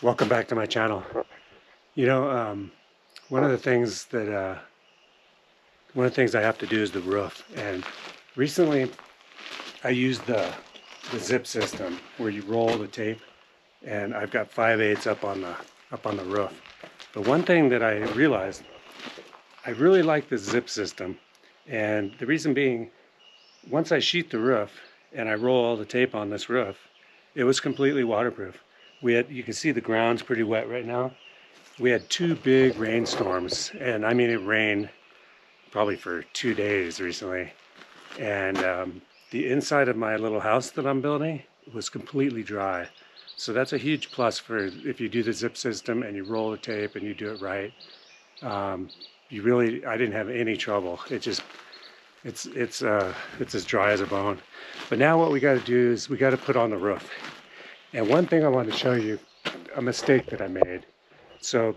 Welcome back to my channel. You know, one of the things that I have to do is the roof. And recently, I used the zip system where you roll the tape, and I've got 5/8 up on the roof. But one thing that I realized, I really like the zip system, and the reason being, once I sheet the roof and I roll all the tape on this roof, it was completely waterproof. You can see the ground's pretty wet right now. We had 2 big rainstorms, and I mean it rained probably for 2 days recently. And the inside of my little house that I'm building was completely dry. So that's a huge plus for if you do the zip system and you roll the tape and you do it right. I didn't have any trouble. It's as dry as a bone. But now what we got to do is we got to put on the roof. And one thing I want to show you, a mistake that I made. So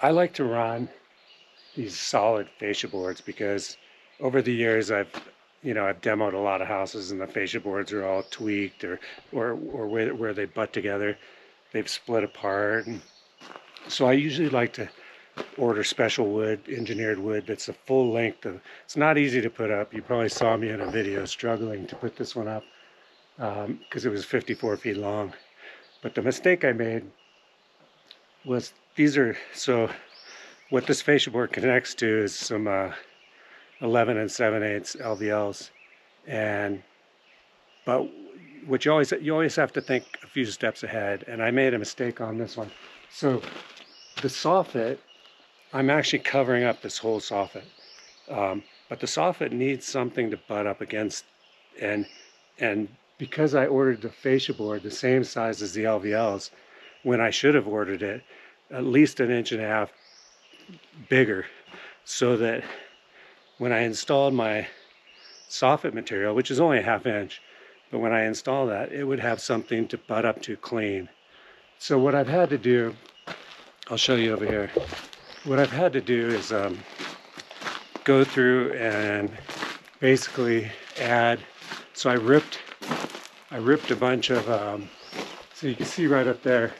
I like to run these solid fascia boards because over the years I've demoed a lot of houses and the fascia boards are all tweaked or where they butt together, they've split apart. And so I usually like to order special wood, engineered wood that's the full length of. It's not easy to put up. You probably saw me in a video struggling to put this one up because it was 54 feet long. But the mistake I made was what this fascia board connects to is some 11 7/8 LVLs, but what you always have to think a few steps ahead, and I made a mistake on this one. So the soffit, I'm actually covering up this whole soffit, but the soffit needs something to butt up against, and because I ordered the fascia board the same size as the LVLs, when I should have ordered it at least 1.5 inches bigger, so that when I installed my soffit material, which is only a 1/2 inch, but when I install that, it would have something to butt up to clean. So what I've had to do, I'll show you over here. What I've had to do is go through and basically add. So I ripped a bunch of. So you can see right up there,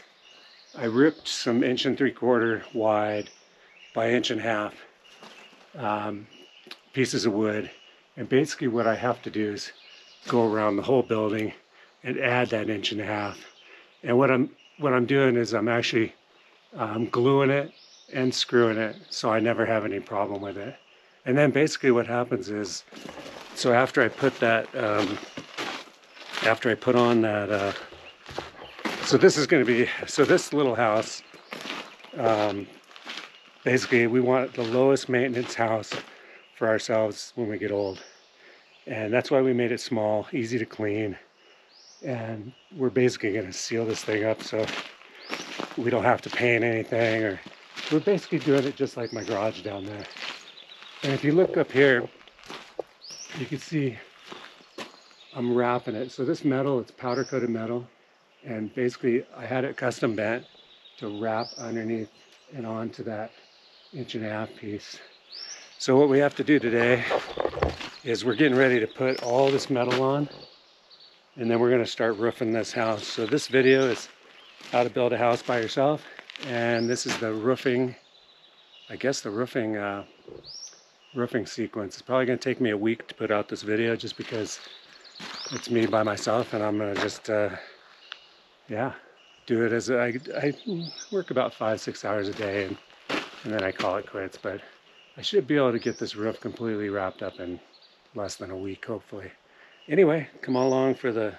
I ripped some 1 3/4 wide by 1.5 inches pieces of wood, and basically what I have to do is go around the whole building and add that 1.5 inches. And what I'm doing is I'm actually gluing it and screwing it, so I never have any problem with it. And then basically what happens is, so after I put on that, so this is going to be, so this little house, basically we want the lowest maintenance house for ourselves when we get old. And that's why we made it small, easy to clean. And we're basically going to seal this thing up so we don't have to paint anything, or we're basically doing it just like my garage down there. And if you look up here, you can see I'm wrapping it. So this metal, it's powder coated metal. And basically I had it custom bent to wrap underneath and onto that 1.5 inch piece. So what we have to do today is we're getting ready to put all this metal on, and then we're going to start roofing this house. So this video is how to build a house by yourself, and this is the roofing, I guess the roofing sequence. It's probably going to take me a week to put out this video just because it's me by myself, and I'm going to just do it as I work about 5-6 hours a day, and then I call it quits. But I should be able to get this roof completely wrapped up in less than a week, hopefully. Anyway, come along for the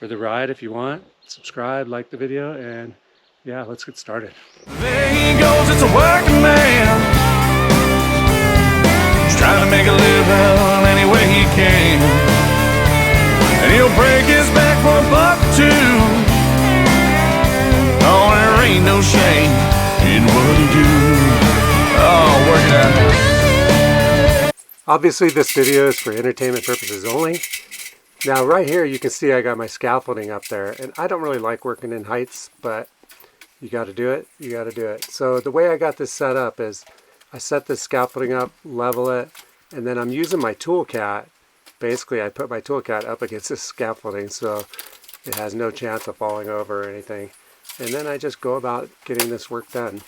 ride if you want. Subscribe, like the video, and yeah, let's get started. There he goes, it's a working man. He's trying to make a living any way he can, and he'll break his back for $1 or $2. Oh, there ain't no shame in what he do. Oh, work it out. Obviously this video is for entertainment purposes only. Now right here you can see I got my scaffolding up there, and I don't really like working in heights, but you got to do it, you got to do it. So the way I got this set up is I set this scaffolding up, level it, and then I'm using my tool cat. Basically I put my tool cat up against this scaffolding so it has no chance of falling over or anything. And then I just go about getting this work done.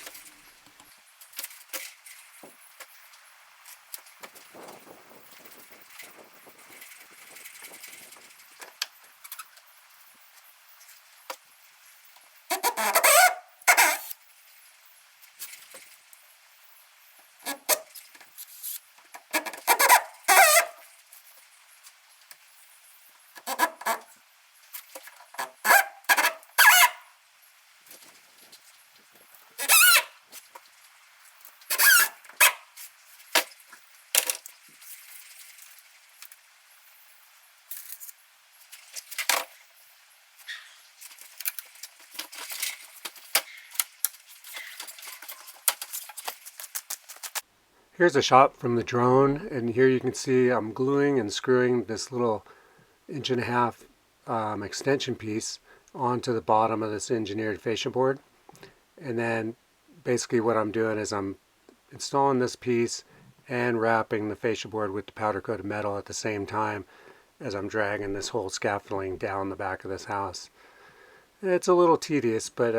Here's a shot from the drone, and here you can see I'm gluing and screwing this little 1.5 inch extension piece onto the bottom of this engineered fascia board. And then basically what I'm doing is I'm installing this piece and wrapping the fascia board with the powder coated metal at the same time as I'm dragging this whole scaffolding down the back of this house. It's a little tedious, but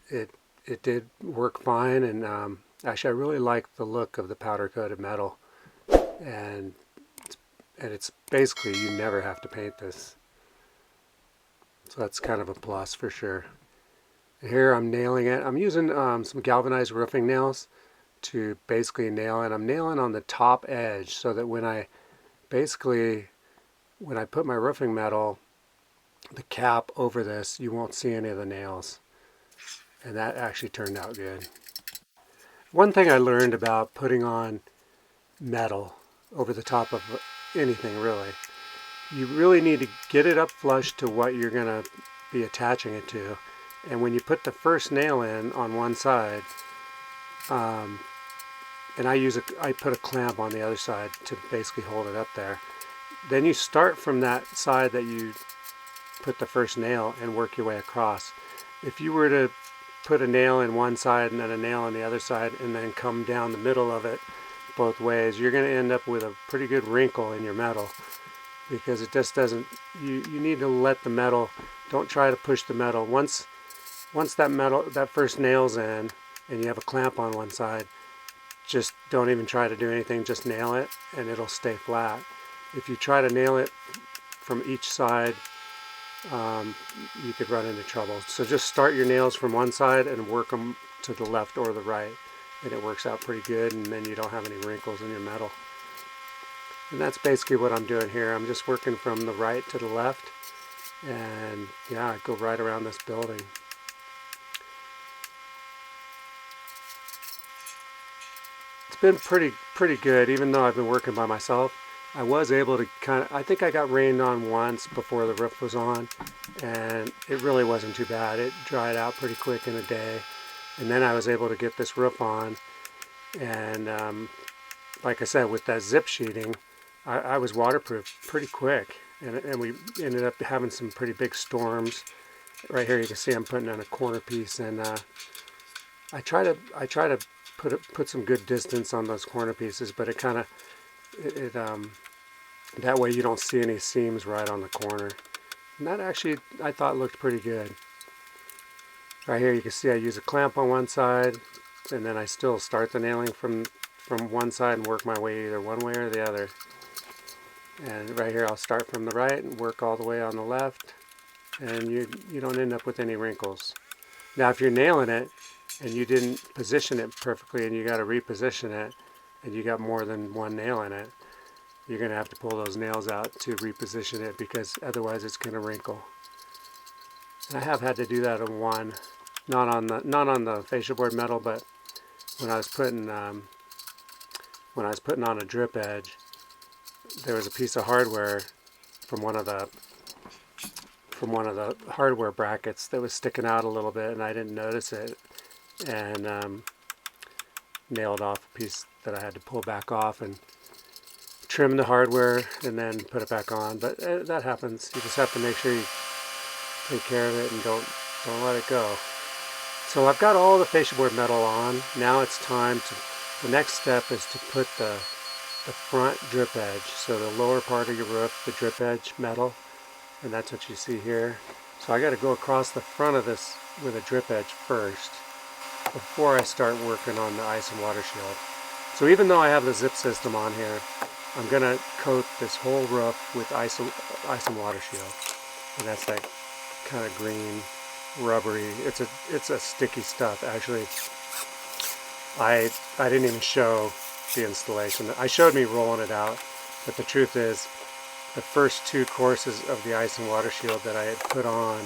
it did work fine, and actually I really like the look of the powder coated metal, and it's basically you never have to paint this, so that's kind of a plus for sure. Here I'm nailing it. I'm using some galvanized roofing nails to basically nail it. I'm nailing on the top edge so that when I put my roofing metal, the cap over this, you won't see any of the nails. And that actually turned out good. One thing I learned about putting on metal over the top of anything really, you really need to get it up flush to what you're going to be attaching it to. And when you put the first nail in on one side, and I put a clamp on the other side to basically hold it up there. Then you start from that side that you put the first nail and work your way across. If you were to put a nail in one side and then a nail on the other side and then come down the middle of it both ways, you're going to end up with a pretty good wrinkle in your metal, because it just doesn't, you need to let the metal, don't try to push the metal. Once that first nail's in and you have a clamp on one side, just don't even try to do anything, just nail it and it'll stay flat. If you try to nail it from each side, you could run into trouble. So just start your nails from one side and work them to the left or the right, and it works out pretty good, and then you don't have any wrinkles in your metal. And that's basically what I'm doing here. I'm just working from the right to the left, and yeah, go right around this building. It's been pretty good, even though I've been working by myself. I was able to I think I got rained on once before the roof was on, and it really wasn't too bad. It dried out pretty quick in a day, and then I was able to get this roof on, and like I said, with that zip sheeting, I was waterproof pretty quick, and we ended up having some pretty big storms. Right here you can see I'm putting in a corner piece, and I try to put some good distance on those corner pieces, but it that way you don't see any seams right on the corner. And that actually I thought looked pretty good. Right here you can see I use a clamp on one side, and then I still start the nailing from one side and work my way either one way or the other. And right here I'll start from the right and work all the way on the left, and you don't end up with any wrinkles. Now if you're nailing it and you didn't position it perfectly and you got to reposition it, and you got more than one nail in it, you're going to have to pull those nails out to reposition it, because otherwise it's going to wrinkle. And I have had to do that on one, not on the fascia board metal, but when I was putting on a drip edge, there was a piece of hardware from one of the hardware brackets that was sticking out a little bit, and I didn't notice it, and nailed off a piece that I had to pull back off and trim the hardware and then put it back on. But that happens. You just have to make sure you take care of it and don't let it go. So I've got all the fascia board metal on. Now it's time the next step is to put the front drip edge, so the lower part of your roof, the drip edge metal, and that's what you see here. So I got to go across the front of this with a drip edge first before I start working on the ice and water shield. So even though I have the zip system on here, I'm going to coat this whole roof with ice and water shield. And that's that kind of green, rubbery, it's a sticky stuff. Actually, I didn't even show the installation. I showed me rolling it out, but the truth is, the first 2 courses of the ice and water shield that I had put on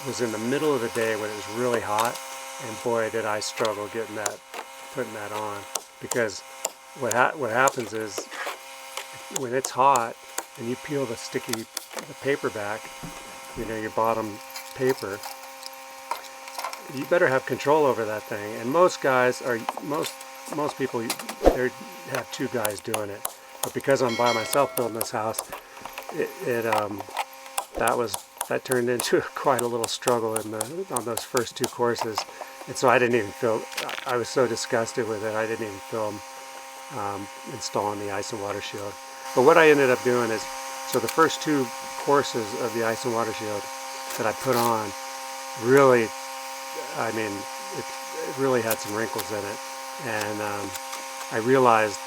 was in the middle of the day when it was really hot, and boy did I struggle putting that on, because what happens is when it's hot and you peel the paper back, you know, your bottom paper, you better have control over that thing. And most guys are most people they have 2 guys doing it, but because I'm by myself building this house, that turned into quite a little struggle on those first 2 courses, and so I didn't even film. I was so disgusted with it, I didn't even film installing the ice and water shield. But what I ended up doing is, so the first 2 courses of the ice and water shield that I put on, really, I mean, it really had some wrinkles in it, and I realized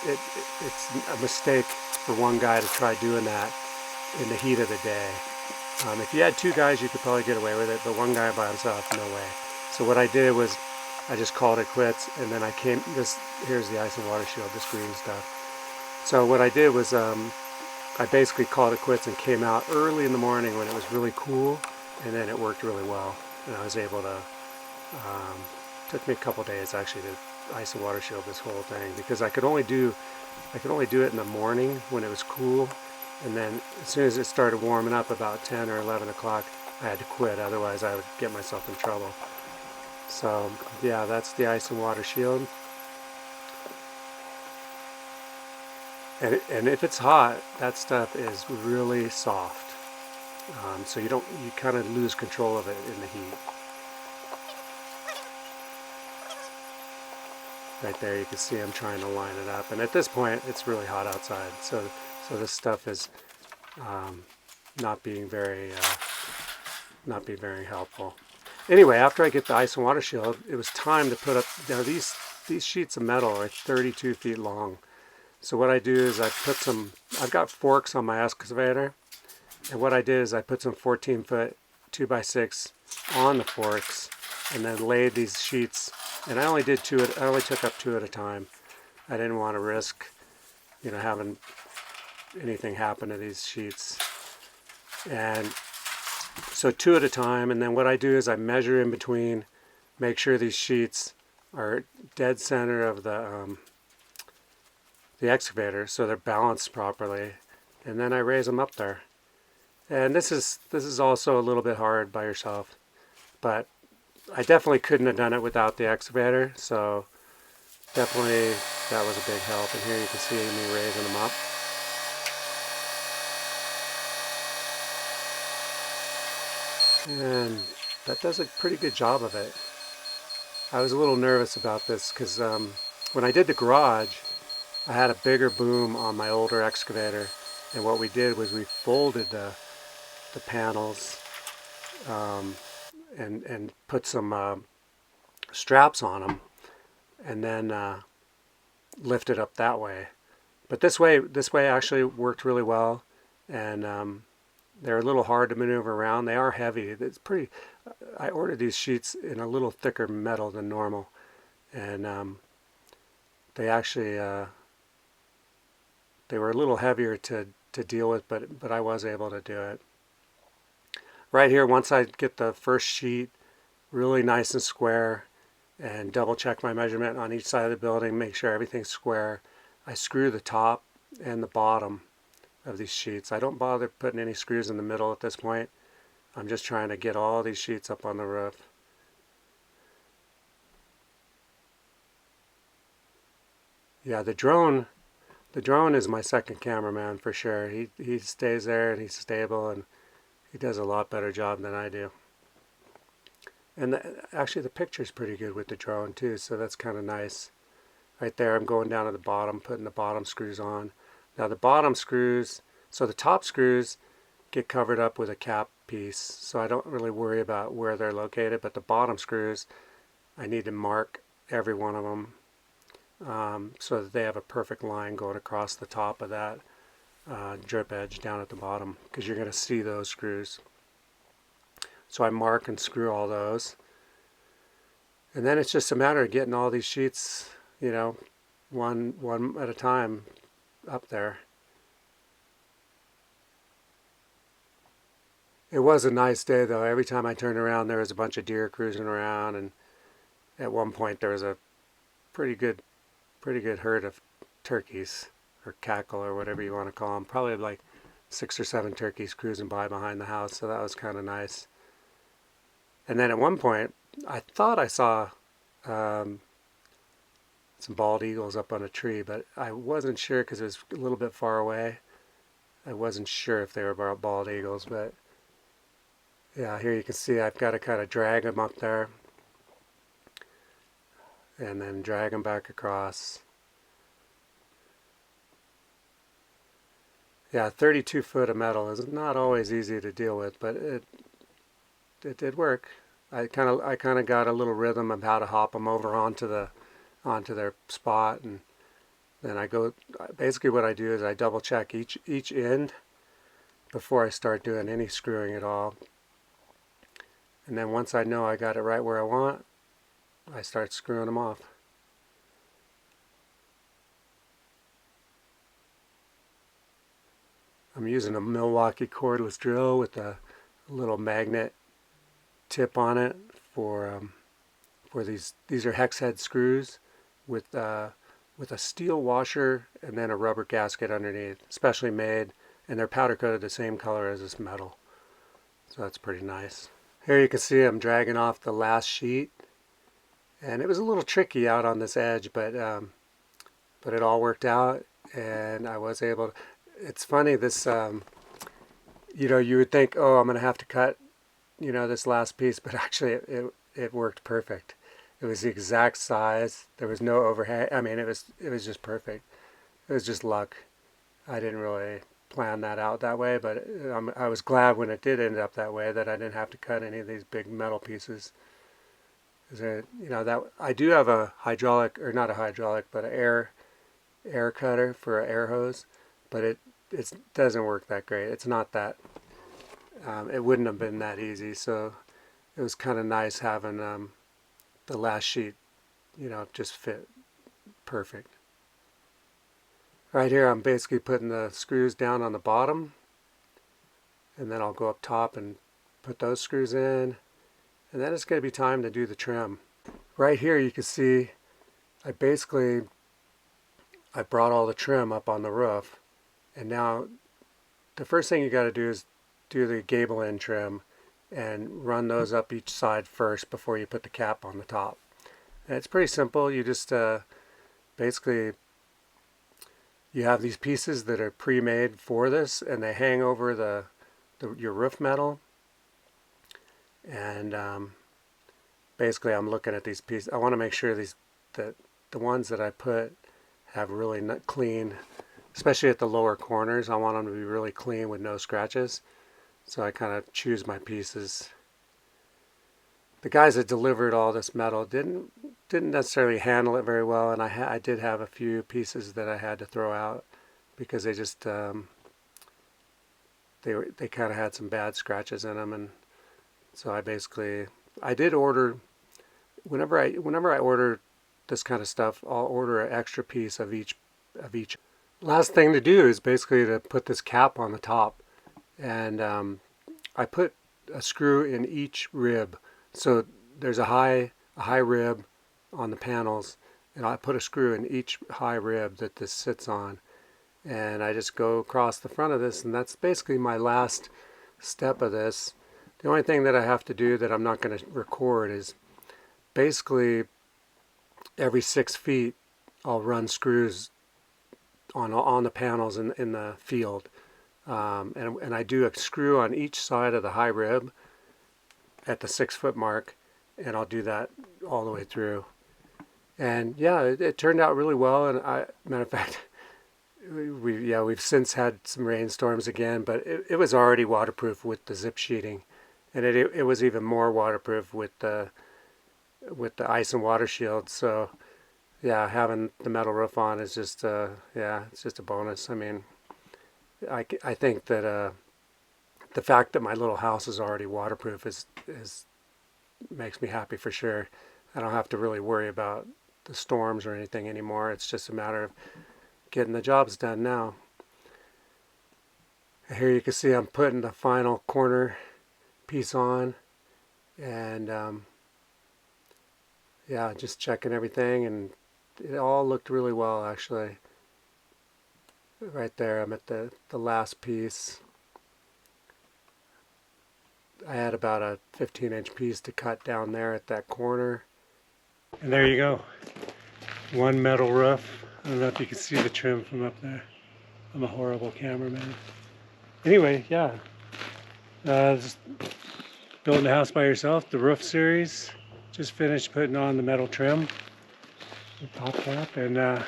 that it's a mistake for one guy to try doing that in the heat of the day. If you had 2 guys, you could probably get away with it, but one guy by himself, no way. So what I did was I just called it quits, and then here's the ice and water shield, this green stuff. So what I did was I basically called it quits and came out early in the morning when it was really cool, and then it worked really well. And I was able to, took me a couple days actually to ice and water shield this whole thing, because I could only do it in the morning when it was cool, and then as soon as it started warming up about 10 or 11 o'clock, I had to quit, otherwise I would get myself in trouble. So yeah, that's the ice and water shield. And if it's hot, that stuff is really soft. So you kind of lose control of it in the heat. Right there, you can see I'm trying to line it up, and at this point, it's really hot outside. So this stuff is not being very helpful. Anyway, after I get the ice and water shield, it was time to put up. Now these sheets of metal are 32 feet long. So what I do is I've got forks on my excavator, and what I did is I put some 14-foot 2x6 on the forks, and then laid these sheets. And I only took up 2 at a time. I didn't want to risk, having anything happen to these sheets. And so 2 at a time, and then what I do is I measure in between, make sure these sheets are dead center of the excavator, so they're balanced properly, and then I raise them up there. And this is also a little bit hard by yourself, but I definitely couldn't have done it without the excavator, so definitely that was a big help. And here you can see me raising them up. And that does a pretty good job of it. I was a little nervous about this because when I did the garage, I had a bigger boom on my older excavator, and what we did was we folded the panels and put some straps on them, and then lifted up that way. But this way actually worked really well, and they're a little hard to maneuver around. They are heavy. It's pretty. I ordered these sheets in a little thicker metal than normal, and they actually they were a little heavier to deal with, but I was able to do it. Right here, once I get the first sheet really nice and square, and double check my measurement on each side of the building, make sure everything's square, I screw the top and the bottom of these sheets. I don't bother putting any screws in the middle at this point. I'm just trying to get all these sheets up on the roof. Yeah, the drone is my second cameraman for sure. He stays there and he's stable, and he does a lot better job than I do. And actually the picture's pretty good with the drone too, so that's kind of nice. Right there, I'm going down to the bottom, putting the bottom screws on. Now the bottom screws, so the top screws get covered up with a cap piece, so I don't really worry about where they're located. But the bottom screws, I need to mark every one of them so that they have a perfect line going across the top of that drip edge down at the bottom, because you're going to see those screws. So I mark and screw all those. And then it's just a matter of getting all these sheets, you know, one at a time up there. It was a nice day though. Every time I turned around there was a bunch of deer cruising around, and at one point there was a pretty good herd of turkeys, or cackle, or whatever you want to call them. Probably like 6 or 7 turkeys cruising by behind the house, so that was kind of nice. And then at one point I thought I saw some bald eagles up on a tree, but I wasn't sure because it was a little bit far away. I wasn't sure if they were bald eagles, but yeah, here you can see I've got to kind of drag them up there and then drag them back across. Yeah, 32 foot of metal is not always easy to deal with, but it did work. I kind of got a little rhythm of how to hop them over onto their spot, and then basically what I do is I double check each end before I start doing any screwing at all. And then once I know I got it right where I want, I start screwing them off. I'm using a Milwaukee cordless drill with a little magnet tip on it for these are hex head screws with a steel washer and then a rubber gasket underneath, specially made, and they're powder coated the same color as this metal. So that's pretty nice. Here you can see I'm dragging off the last sheet, and it was a little tricky out on this edge, but it all worked out, and I was able to. It's funny, this you know, you would think, oh, I'm gonna have to cut, you know, this last piece, but actually it worked perfect. It was the exact size. There was no overhang. I mean, it was just perfect. It was just luck. I didn't really plan that out that way, but I was glad when it did end up that way, that I didn't have to cut any of these big metal pieces. You know, that I do have a hydraulic, or not a hydraulic, but an air cutter for an air hose, but it doesn't work that great. It's not that. It wouldn't have been that easy, so it was kind of nice having the last sheet, you know, just fit perfect. Right here I'm basically putting the screws down on the bottom, and then I'll go up top and put those screws in, and then it's going to be time to do the trim. Right here you can see I brought all the trim up on the roof, and now the first thing you got to do is do the gable end trim and run those up each side first before you put the cap on the top. And it's pretty simple. You just basically, you have these pieces that are pre-made for this, and they hang over your roof metal. And basically I'm looking at these pieces. I want to make sure that the ones that I put have really clean, especially at the lower corners. I want them to be really clean with no scratches. So I kind of choose my pieces. The guys that delivered all this metal didn't necessarily handle it very well, and I did have a few pieces that I had to throw out because they just they kind of had some bad scratches in them, and so I did order, whenever I order this kind of stuff, I'll order an extra piece of each. Last thing to do is basically to put this cap on the top, and I put a screw in each rib. So there's a high rib on the panels, and I put a screw in each high rib that this sits on, and I just go across the front of this, and that's basically my last step of this. The only thing that I have to do that I'm not going to record is basically every 6 feet I'll run screws on the panels in the field, and I do a screw on each side of the high rib at the 6 foot mark, and I'll do that all the way through. And yeah, it turned out really well. And matter of fact, we've since had some rainstorms again, but it was already waterproof with the zip sheeting, and it was even more waterproof with the ice and water shield. So yeah, having the metal roof on is just yeah, it's just a bonus. I mean, I think that the fact that my little house is already waterproof is makes me happy for sure. I don't have to really worry about the storms or anything anymore. It's just a matter of getting the jobs done now. Here you can see I'm putting the final corner piece on, and yeah, just checking everything, and it all looked really well actually. Right there, I'm at the last piece. I had about a 15-inch piece to cut down there at that corner. And there you go. One metal roof. I don't know if you can see the trim from up there. I'm a horrible cameraman. Anyway, yeah. Just building a house by yourself, the roof series. Just finished putting on the metal trim, the top cap, and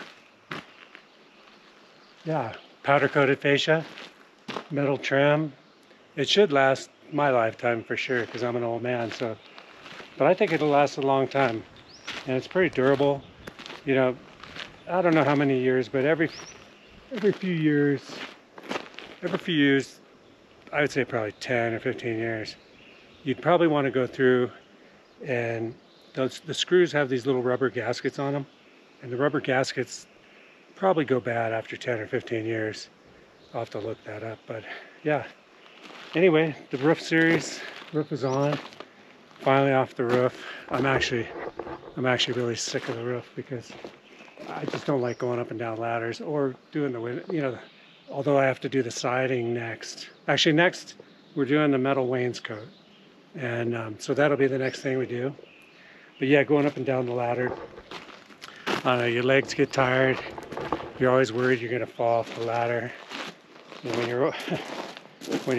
yeah, powder coated fascia, metal trim. It should last my lifetime for sure, because I'm an old man. So, but I think it'll last a long time, and it's pretty durable. You know, I don't know how many years, but every few years, I would say probably 10 or 15 years, you'd probably want to go through, and the screws have these little rubber gaskets on them, and the rubber gaskets probably go bad after 10 or 15 years. I'll have to look that up, but yeah. Anyway, the roof series, roof is on. Finally off the roof. I'm actually really sick of the roof because I just don't like going up and down ladders or doing the window, you know, although I have to do the siding next. Actually, next we're doing the metal wainscot, and so that'll be the next thing we do. But yeah, going up and down the ladder, your legs get tired. You're always worried you're gonna fall off the ladder. And when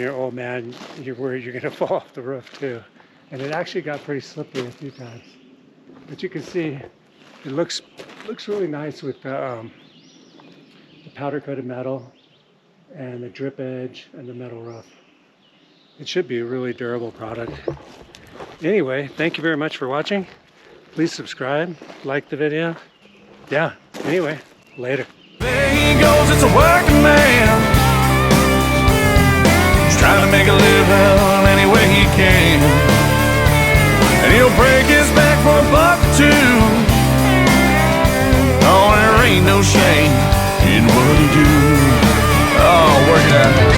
you're an old man, you're worried you're gonna fall off the roof too. And it actually got pretty slippery a few times. But you can see it looks really nice with the powder coated metal and the drip edge and the metal roof. It should be a really durable product. Anyway, thank you very much for watching. Please subscribe, like the video. Yeah, anyway, later. There he goes, it's a working man. He's trying to make a living any way he can. And he'll break his back for $1 or $2. Oh, there ain't no shame in what he do.